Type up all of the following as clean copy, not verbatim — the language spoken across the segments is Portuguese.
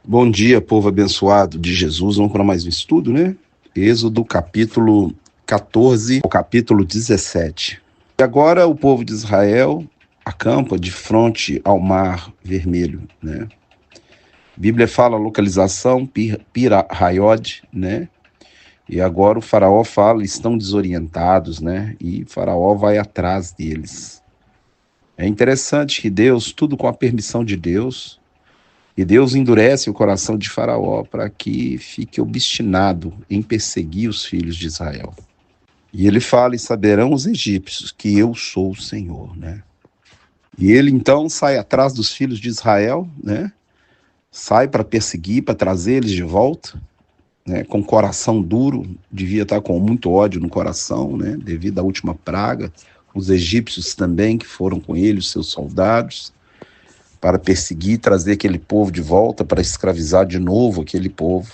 Bom dia, povo abençoado de Jesus. Vamos para mais um estudo, né? Êxodo capítulo 14 ao capítulo 17. E agora o povo de Israel acampa de frente ao Mar Vermelho, né? A Bíblia fala a localização, Pi-Hahirot, né? E agora o faraó fala, estão desorientados, né? E o faraó vai atrás deles. É interessante que Deus, tudo com a permissão de Deus, e Deus endurece o coração de Faraó para que fique obstinado em perseguir os filhos de Israel. E ele fala, e saberão os egípcios que eu sou o Senhor, né? E ele então sai atrás dos filhos de Israel, né? Sai para perseguir, para trazer eles de volta, né? Com coração duro, devia estar com muito ódio no coração, né? Devido à última praga. Os egípcios também que foram com ele, os seus soldados, para perseguir, trazer aquele povo de volta, para escravizar de novo aquele povo.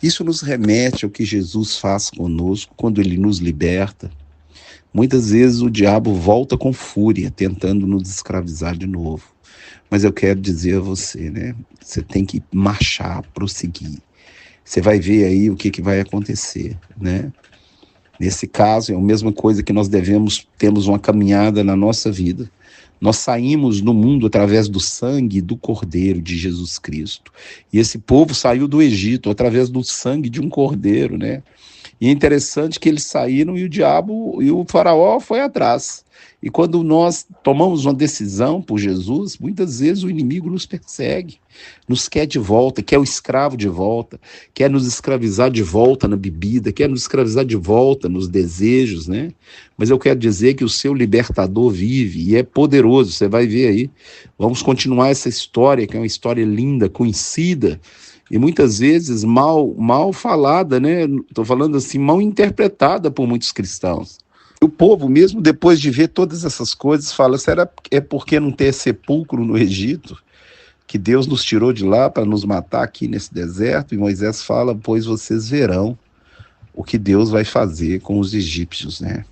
Isso nos remete ao que Jesus faz conosco quando ele nos liberta. Muitas vezes o diabo volta com fúria, tentando nos escravizar de novo. Mas eu quero dizer a você, né? Você tem que marchar, prosseguir. Você vai ver aí o que vai acontecer, né? Nesse caso, é a mesma coisa que nós temos uma caminhada na nossa vida. Nós saímos no mundo através do sangue do Cordeiro de Jesus Cristo. E esse povo saiu do Egito através do sangue de um cordeiro, né? E é interessante que eles saíram e o diabo e o faraó foi atrás. E quando nós tomamos uma decisão por Jesus, muitas vezes o inimigo nos persegue, nos quer de volta, quer o escravo de volta, quer nos escravizar de volta na bebida, quer nos escravizar de volta nos desejos, né? Mas eu quero dizer que o seu libertador vive e é poderoso, você vai ver aí. Vamos continuar essa história, que é uma história linda, conhecida, e muitas vezes mal falada, né? Estou falando assim, mal interpretada por muitos cristãos. O povo, mesmo depois de ver todas essas coisas, fala, será é porque não ter sepulcro no Egito, que Deus nos tirou de lá para nos matar aqui nesse deserto? E Moisés fala, pois vocês verão o que Deus vai fazer com os egípcios, né?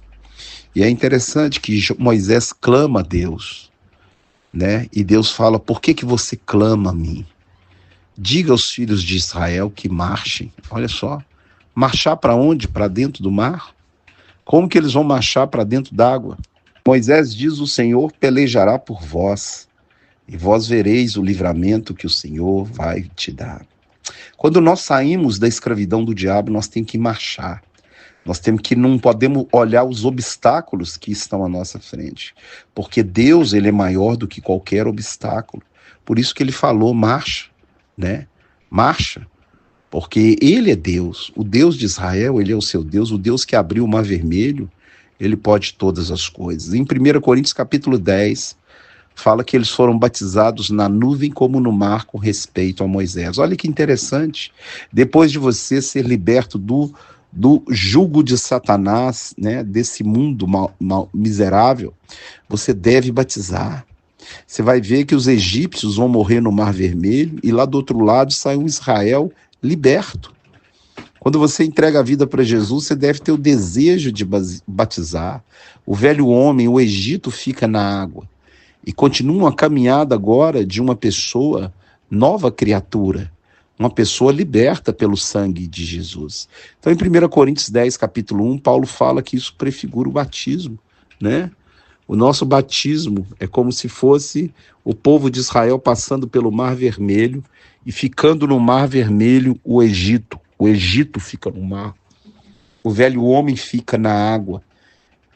E é interessante que Moisés clama a Deus, né? E Deus fala, por que você clama a mim? Diga aos filhos de Israel que marchem. Olha só, marchar para onde? Para dentro do mar? Como que eles vão marchar para dentro d'água? Moisés diz, o Senhor pelejará por vós, e vós vereis o livramento que o Senhor vai te dar. Quando nós saímos da escravidão do diabo, nós temos que marchar. Nós temos que, não podemos olhar os obstáculos que estão à nossa frente, porque Deus, ele é maior do que qualquer obstáculo. Por isso que ele falou, marcha, né? Marcha. Porque ele é Deus, o Deus de Israel, ele é o seu Deus, o Deus que abriu o Mar Vermelho, ele pode todas as coisas. Em 1 Coríntios capítulo 10, fala que eles foram batizados na nuvem como no mar com respeito a Moisés. Olha que interessante, depois de você ser liberto do jugo de Satanás, né, desse mundo miserável, você deve batizar. Você vai ver que os egípcios vão morrer no Mar Vermelho e lá do outro lado sai um Israel liberto. Quando você entrega a vida para Jesus, você deve ter o desejo de batizar. O velho homem, o Egito, fica na água. E continua uma caminhada agora de uma pessoa, nova criatura, uma pessoa liberta pelo sangue de Jesus. Então, em 1 Coríntios 10, capítulo 1, Paulo fala que isso prefigura o batismo, né? O nosso batismo é como se fosse o povo de Israel passando pelo Mar Vermelho e ficando no Mar Vermelho o Egito. O Egito fica no mar. O velho homem fica na água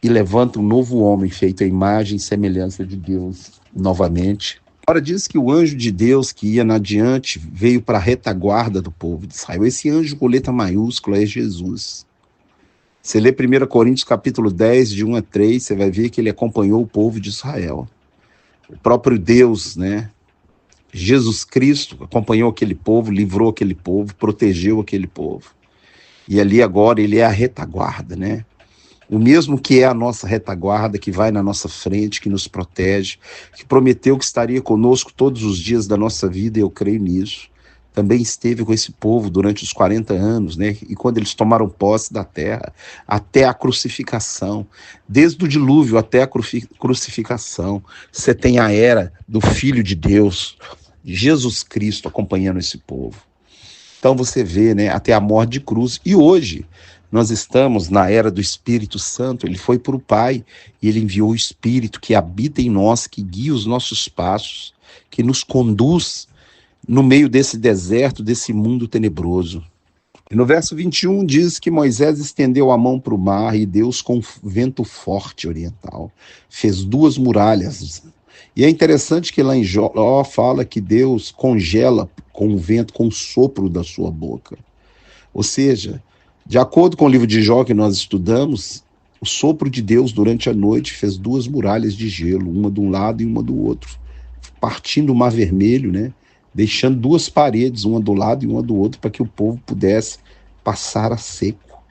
e levanta um novo homem feito à imagem e semelhança de Deus novamente. Agora diz que o anjo de Deus que ia na diante veio para a retaguarda do povo de Israel. Esse anjo com letra maiúscula é Jesus. Você lê 1 Coríntios capítulo 10, de 1 a 3, você vai ver que ele acompanhou o povo de Israel. O próprio Deus, né? Jesus Cristo acompanhou aquele povo, livrou aquele povo, protegeu aquele povo. E ali agora ele é a retaguarda, né? O mesmo que é a nossa retaguarda, que vai na nossa frente, que nos protege, que prometeu que estaria conosco todos os dias da nossa vida, e eu creio nisso. Também esteve com esse povo durante os 40 anos, né? E quando eles tomaram posse da terra, até a crucificação, desde o dilúvio até a crucificação, você tem a era do Filho de Deus, Jesus Cristo acompanhando esse povo. Então você vê, né, até a morte de cruz. E hoje nós estamos na era do Espírito Santo. Ele foi para o Pai e ele enviou o Espírito que habita em nós, que guia os nossos passos, que nos conduz no meio desse deserto, desse mundo tenebroso. E no verso 21 diz que Moisés estendeu a mão para o mar e Deus, com vento forte oriental, fez 2 muralhas. E é interessante que lá em Jó fala que Deus congela com o vento, com o sopro da sua boca. Ou seja, de acordo com o livro de Jó que nós estudamos, o sopro de Deus durante a noite fez 2 muralhas de gelo, uma de um lado e uma do outro, partindo o Mar Vermelho, né? Deixando 2 paredes, uma do lado e uma do outro, para que o povo pudesse passar a seco,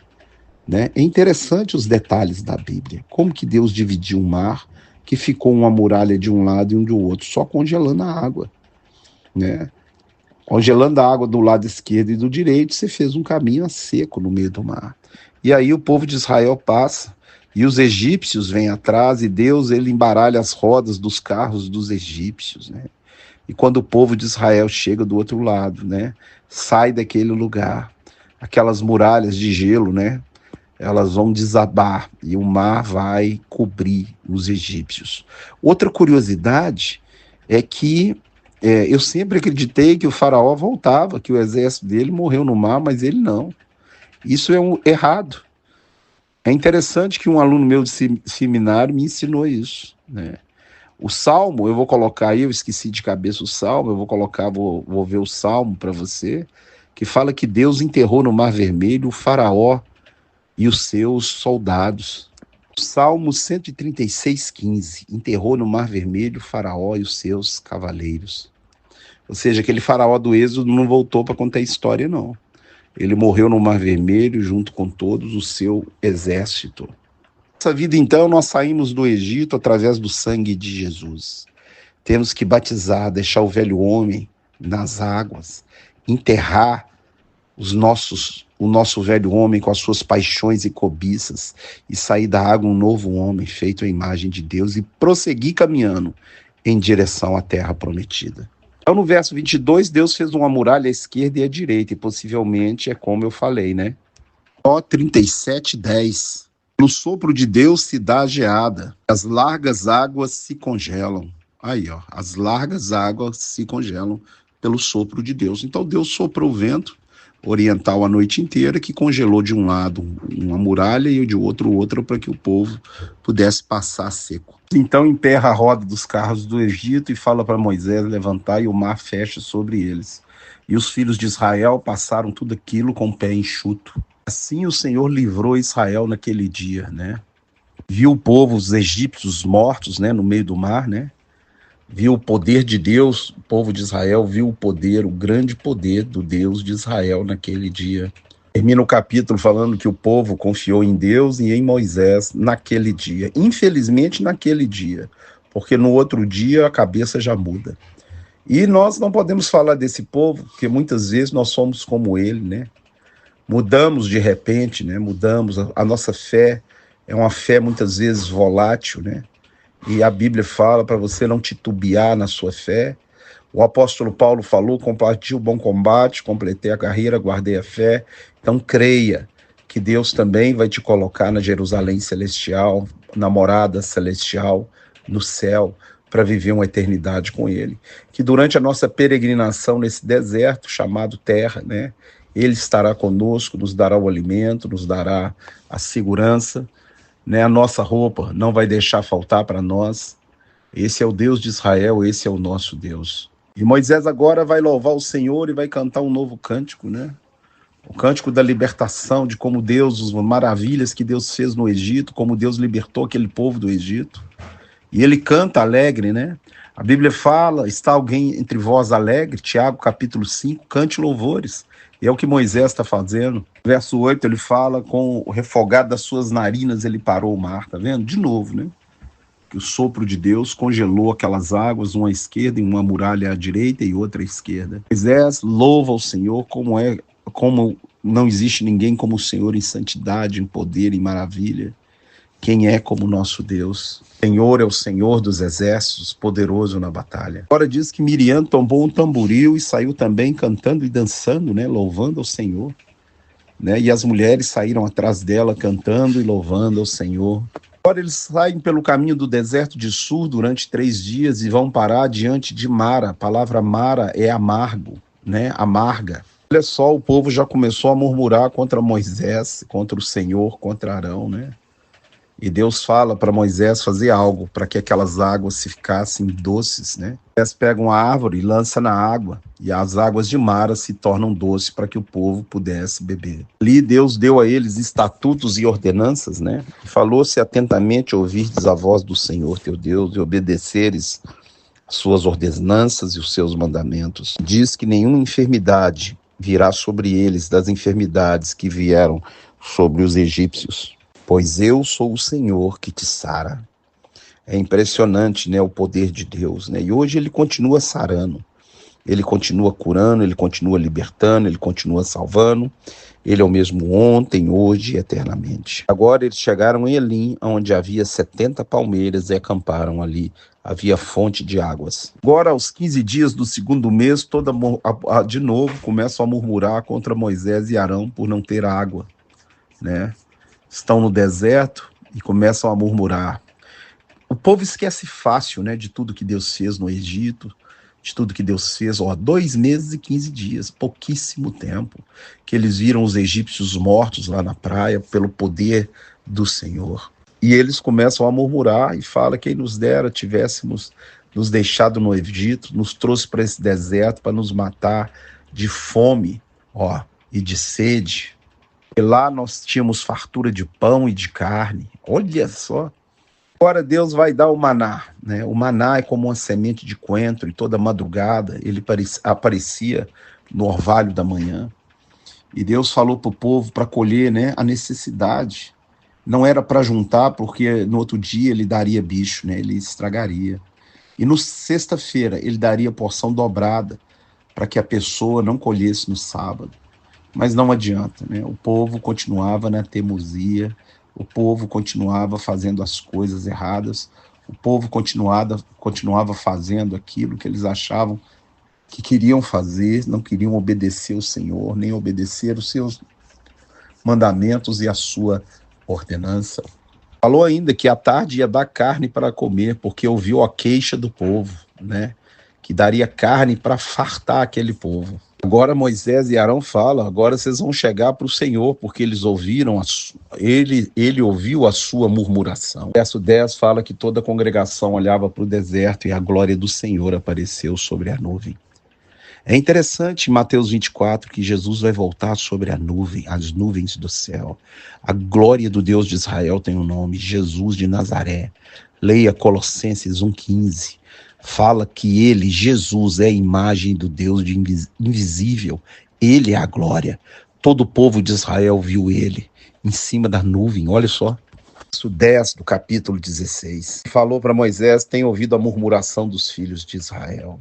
né? É interessante os detalhes da Bíblia, como que Deus dividiu um mar, que ficou uma muralha de um lado e um do outro, só congelando a água, né? Congelando a água do lado esquerdo e do direito, você fez um caminho a seco no meio do mar. E aí o povo de Israel passa, e os egípcios vêm atrás, e Deus, ele embaralha as rodas dos carros dos egípcios, né? E quando o povo de Israel chega do outro lado, né, sai daquele lugar, aquelas muralhas de gelo, né, elas vão desabar e o mar vai cobrir os egípcios. Outra curiosidade é que eu sempre acreditei que o faraó voltava, que o exército dele morreu no mar, mas ele não. Isso é errado. É interessante que um aluno meu de seminário me ensinou isso, né? O Salmo, eu vou colocar aí, eu esqueci de cabeça o Salmo, eu vou colocar, vou ver o Salmo para você, que fala que Deus enterrou no Mar Vermelho o faraó e os seus soldados. O Salmo 136:15, enterrou no Mar Vermelho o faraó e os seus cavaleiros. Ou seja, aquele faraó do Êxodo não voltou para contar a história, não. Ele morreu no Mar Vermelho junto com todos o seu exército. Nessa vida, então, nós saímos do Egito através do sangue de Jesus. Temos que batizar, deixar o velho homem nas águas, enterrar o nosso velho homem com as suas paixões e cobiças e sair da água um novo homem feito à imagem de Deus e prosseguir caminhando em direção à terra prometida. Então, no verso 22, Deus fez uma muralha à esquerda e à direita, e possivelmente é como eu falei, né? Ó 37:10. No sopro de Deus se dá a geada, as largas águas se congelam. Aí, ó, as largas águas se congelam pelo sopro de Deus. Então Deus soprou o vento oriental a noite inteira, que congelou de um lado uma muralha e de outro outra, para que o povo pudesse passar seco. Então emperra a roda dos carros do Egito e fala para Moisés levantar, e o mar fecha sobre eles. E os filhos de Israel passaram tudo aquilo com o pé enxuto. Assim o Senhor livrou Israel naquele dia, né? Viu o povo, os egípcios mortos, né, no meio do mar, né? Viu o poder de Deus, o povo de Israel viu o poder, o grande poder do Deus de Israel naquele dia. Termina o capítulo falando que o povo confiou em Deus e em Moisés naquele dia. Infelizmente naquele dia, porque no outro dia a cabeça já muda. E nós não podemos falar desse povo, porque muitas vezes nós somos como ele, né? Mudamos de repente, né? Mudamos. A nossa fé é uma fé muitas vezes volátil, né? E a Bíblia fala para você não titubear na sua fé. O apóstolo Paulo falou: combati o bom combate, completei a carreira, guardei a fé. Então creia que Deus também vai te colocar na Jerusalém celestial, na morada celestial, no céu, para viver uma eternidade com Ele. Que durante a nossa peregrinação nesse deserto chamado terra, né? Ele estará conosco, nos dará o alimento, nos dará a segurança, né? A nossa roupa não vai deixar faltar para nós. Esse é o Deus de Israel, esse é o nosso Deus. E Moisés agora vai louvar o Senhor e vai cantar um novo cântico, né? O cântico da libertação, de como Deus, as maravilhas que Deus fez no Egito, como Deus libertou aquele povo do Egito. E ele canta alegre, né? A Bíblia fala: está alguém entre vós alegre? Tiago capítulo 5, cante louvores. E é o que Moisés está fazendo. Verso 8, ele fala: com o refogado das suas narinas ele parou o mar, tá vendo? De novo, né? Que o sopro de Deus congelou aquelas águas, uma à esquerda e uma muralha à direita e outra à esquerda. Moisés louva o Senhor, como não existe ninguém como o Senhor em santidade, em poder, em maravilha. Quem é como nosso Deus? O Senhor é o Senhor dos exércitos, poderoso na batalha. Agora diz que Miriam tombou um tamboril e saiu também cantando e dançando, né, louvando ao Senhor. Né? E as mulheres saíram atrás dela cantando e louvando ao Senhor. Agora eles saem pelo caminho do deserto de Sur durante 3 dias e vão parar diante de Mara. A palavra Mara é amargo, né? Amarga. Olha só, o povo já começou a murmurar contra Moisés, contra o Senhor, contra Arão, né? E Deus fala para Moisés fazer algo para que aquelas águas se ficassem doces, né? Moisés pega uma árvore e lança na água, e as águas de Mara se tornam doces para que o povo pudesse beber. Ali Deus deu a eles estatutos e ordenanças, né? E falou: se atentamente ouvirdes a voz do Senhor teu Deus e obedeceres as suas ordenanças e os seus mandamentos. Diz que nenhuma enfermidade virá sobre eles das enfermidades que vieram sobre os egípcios. Pois eu sou o Senhor que te sara. É impressionante, né, o poder de Deus, né? E hoje ele continua sarando, ele continua curando, ele continua libertando, ele continua salvando. Ele é o mesmo ontem, hoje e eternamente. Agora eles chegaram em Elim, onde havia 70 palmeiras e acamparam ali. Havia fonte de águas. Agora, aos 15 dias do segundo mês, de novo começam a murmurar contra Moisés e Arão por não ter água, né? Estão no deserto e começam a murmurar. O povo esquece fácil, né, de tudo que Deus fez no Egito, de tudo que Deus fez, 2 meses e 15 dias, pouquíssimo tempo, que eles viram os egípcios mortos lá na praia pelo poder do Senhor. E eles começam a murmurar e falam: quem nos dera tivéssemos nos deixado no Egito, nos trouxe para esse deserto para nos matar de fome, e de sede. E lá nós tínhamos fartura de pão e de carne. Olha só. Agora Deus vai dar o maná, né? O maná é como uma semente de coentro e toda madrugada ele aparecia no orvalho da manhã. E Deus falou para o povo para colher, né, a necessidade. Não era para juntar, porque no outro dia ele daria bicho, né? Ele estragaria. E no sexta-feira ele daria porção dobrada para que a pessoa não colhesse no sábado. Mas não adianta, né? O povo continuava na teimosia, o povo continuava fazendo as coisas erradas, o povo continuava fazendo aquilo que eles achavam que queriam fazer, não queriam obedecer o Senhor, nem obedecer os seus mandamentos e a sua ordenança. Falou ainda que à tarde ia dar carne para comer, porque ouviu a queixa do povo, né? Que daria carne para fartar aquele povo. Agora Moisés e Arão falam: agora vocês vão chegar para o Senhor, porque eles ouviram, ele ouviu a sua murmuração. O verso 10 fala que toda a congregação olhava para o deserto e a glória do Senhor apareceu sobre a nuvem. É interessante em Mateus 24 que Jesus vai voltar sobre a nuvem, as nuvens do céu. A glória do Deus de Israel tem o nome, Jesus de Nazaré. Leia Colossenses 1,15. Fala que ele, Jesus, é a imagem do Deus invisível. Ele é a glória. Todo o povo de Israel viu ele em cima da nuvem. Olha só. Verso 10 do capítulo 16. Falou para Moisés: tem ouvido a murmuração dos filhos de Israel.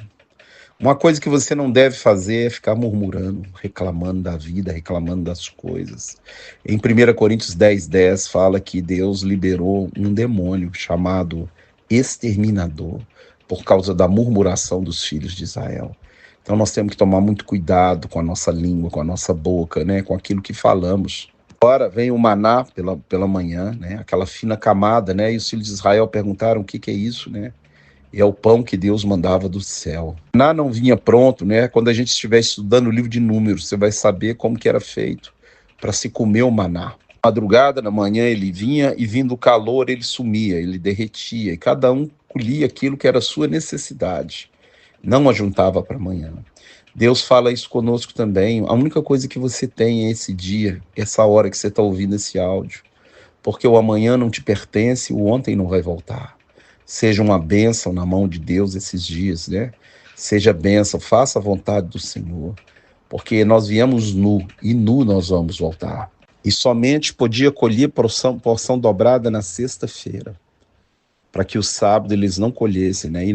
Uma coisa que você não deve fazer é ficar murmurando, reclamando da vida, reclamando das coisas. Em 1 Coríntios 10:10 fala que Deus liberou um demônio chamado exterminador por causa da murmuração dos filhos de Israel. Então nós temos que tomar muito cuidado com a nossa língua, com a nossa boca, né, com aquilo que falamos. Agora vem o maná pela manhã, né, aquela fina camada, né, e os filhos de Israel perguntaram: o que é isso, né? E é o pão que Deus mandava do céu. O maná não vinha pronto, né? Quando a gente estiver estudando o livro de Números, você vai saber como que era feito para se comer o maná. Madrugada, na manhã, ele vinha e, vindo o calor, ele sumia, ele derretia. E cada um colhia aquilo que era a sua necessidade. Não ajuntava para amanhã. Deus fala isso conosco também. A única coisa que você tem é esse dia, essa hora que você está ouvindo esse áudio. Porque o amanhã não te pertence, o ontem não vai voltar. Seja uma bênção na mão de Deus esses dias, né? Seja bênção, faça a vontade do Senhor. Porque nós viemos nu, e nu nós vamos voltar. E somente podia colher porção dobrada na sexta-feira, para que o sábado eles não colhessem, né? E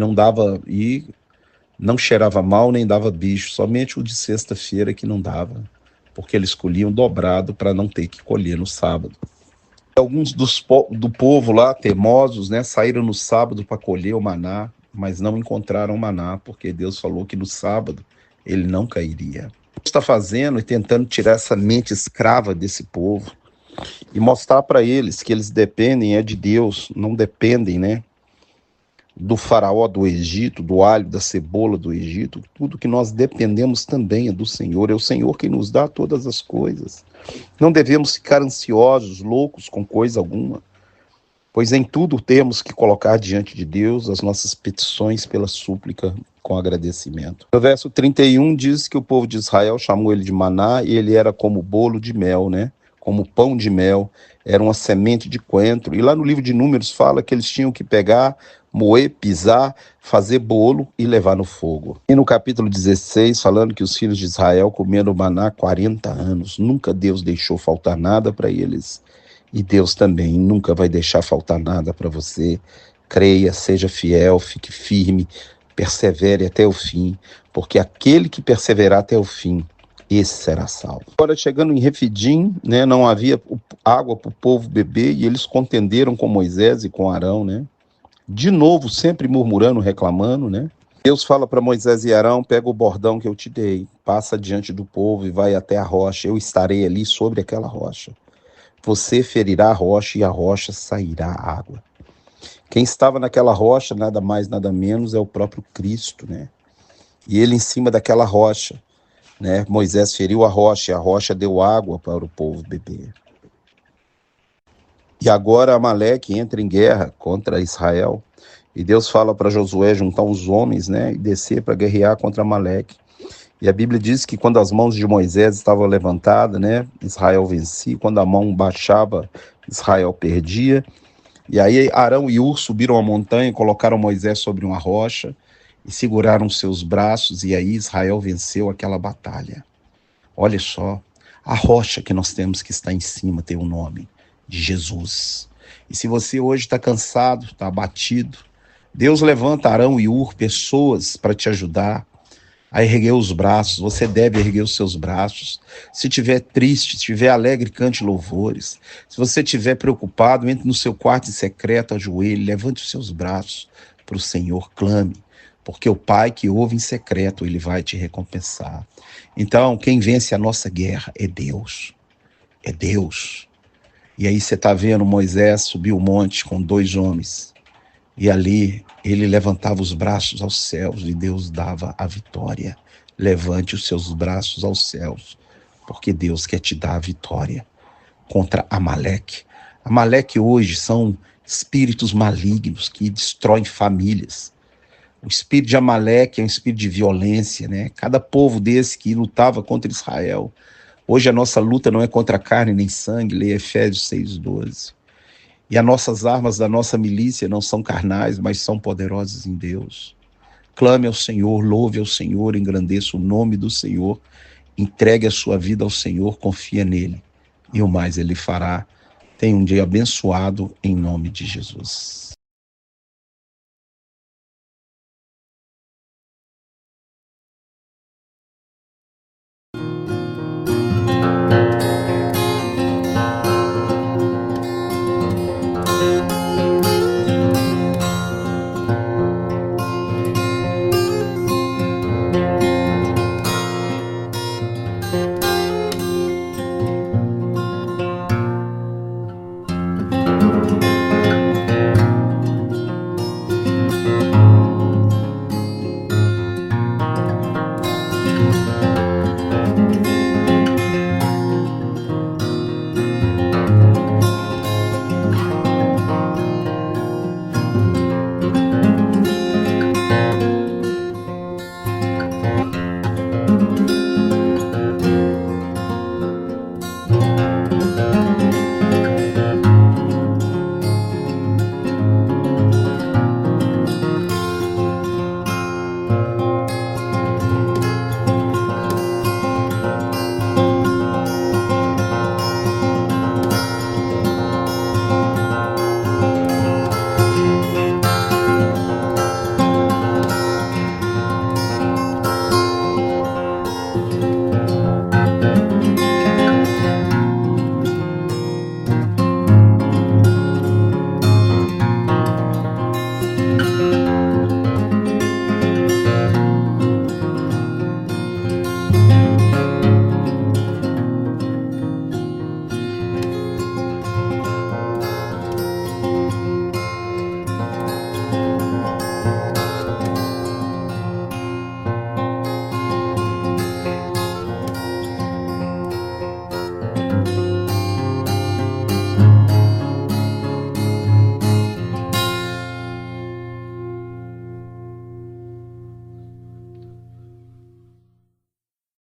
não cheirava mal, nem dava bicho, somente o de sexta-feira que não dava, porque eles colhiam dobrado para não ter que colher no sábado. Alguns do povo lá, teimosos, né, saíram no sábado para colher o maná, mas não encontraram o maná, porque Deus falou que no sábado ele não cairia. O que está fazendo e tentando tirar essa mente escrava desse povo e mostrar para eles que eles dependem de Deus, não dependem, né, do faraó do Egito, do alho, da cebola do Egito. Tudo que nós dependemos também é do Senhor. É o Senhor quem nos dá todas as coisas. Não devemos ficar ansiosos, loucos com coisa alguma, pois em tudo temos que colocar diante de Deus as nossas petições pela súplica com agradecimento. No verso 31 diz que o povo de Israel chamou ele de maná e ele era como bolo de mel, né? Como pão de mel, era uma semente de coentro. E lá no livro de Números fala que eles tinham que pegar, moer, pisar, fazer bolo e levar no fogo. E no capítulo 16, falando que os filhos de Israel comeram maná 40 anos. Nunca Deus deixou faltar nada para eles. E Deus também nunca vai deixar faltar nada para você. Creia, seja fiel, fique firme, persevere até o fim, porque aquele que perseverar até o fim, esse será salvo. Agora, chegando em Refidim, né, não havia água para o povo beber e eles contenderam com Moisés e com Arão, né? De novo, sempre murmurando, reclamando, né? Deus fala para Moisés e Arão: pega o bordão que eu te dei, passa diante do povo e vai até a rocha, eu estarei ali sobre aquela rocha. Você ferirá a rocha e a rocha sairá água. Quem estava naquela rocha, nada mais, nada menos, é o próprio Cristo, né? E ele em cima daquela rocha, né? Moisés feriu a rocha e a rocha deu água para o povo beber. E agora Amaleque entra em guerra contra Israel. E Deus fala para Josué juntar os homens, né, e descer para guerrear contra Amaleque. E a Bíblia diz que quando as mãos de Moisés estavam levantadas, né, Israel vencia. Quando a mão baixava, Israel perdia. E aí Arão e Hur subiram a montanha, colocaram Moisés sobre uma rocha e seguraram seus braços. E aí Israel venceu aquela batalha. Olha só, a rocha que nós temos que está em cima tem o nome de Jesus. E se você hoje está cansado, está abatido, Deus levanta Arão e Hur, pessoas para te ajudar a erguer os braços. Você deve erguer os seus braços. Se estiver triste, se estiver alegre, cante louvores. Se você estiver preocupado, entre no seu quarto em secreto, ajoelhe, levante os seus braços para o Senhor, clame, porque o Pai que ouve em secreto, ele vai te recompensar. Então, quem vence a nossa guerra é Deus. É Deus. E aí você está vendo Moisés subir o monte com 2 homens. E ali ele levantava os braços aos céus e Deus dava a vitória. Levante os seus braços aos céus, porque Deus quer te dar a vitória contra Amaleque. Amaleque hoje são espíritos malignos que destroem famílias. O espírito de Amaleque é um espírito de violência, né? Cada povo desse que lutava contra Israel. Hoje a nossa luta não é contra carne nem sangue, leia Efésios 6:12. E as nossas armas da nossa milícia não são carnais, mas são poderosas em Deus. Clame ao Senhor, louve ao Senhor, engrandeça o nome do Senhor, entregue a sua vida ao Senhor, confia nele, e o mais ele fará. Tenha um dia abençoado em nome de Jesus.